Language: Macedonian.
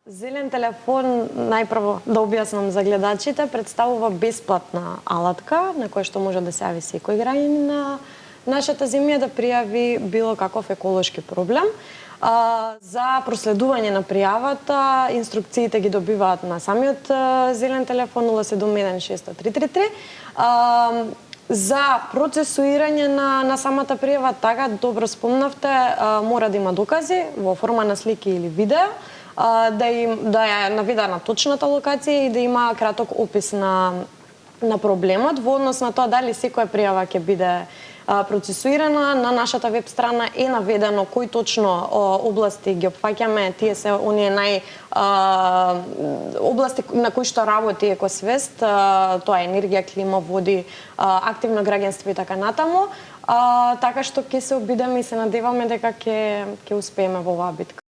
Зелен телефон, најпрво да објаснам за гледачите, представува бесплатна алатка на која што може да се јави секој граѓанин на нашата земја да пријави било каков еколошки проблем. За проследување на пријавата, инструкциите ги добиваат на самиот зелен телефон 071 600 333. За процесуирање на самата пријава, така добро спомнавте, мора да има докази во форма на слики или видео, да е наведена точната локација и да има краток опис на проблемот. Во однос на тоа дали секоја пријава ќе биде процесуирана, на нашата веб страна е наведено кои точно области ги опфаќаме. Тие се оние области на кои што работи Екосвест, тоа е енергија, клима, води, активно граѓанство и така натаму. Така што ќе се обидеме и се надеваме дека ќе успееме во оваа битка.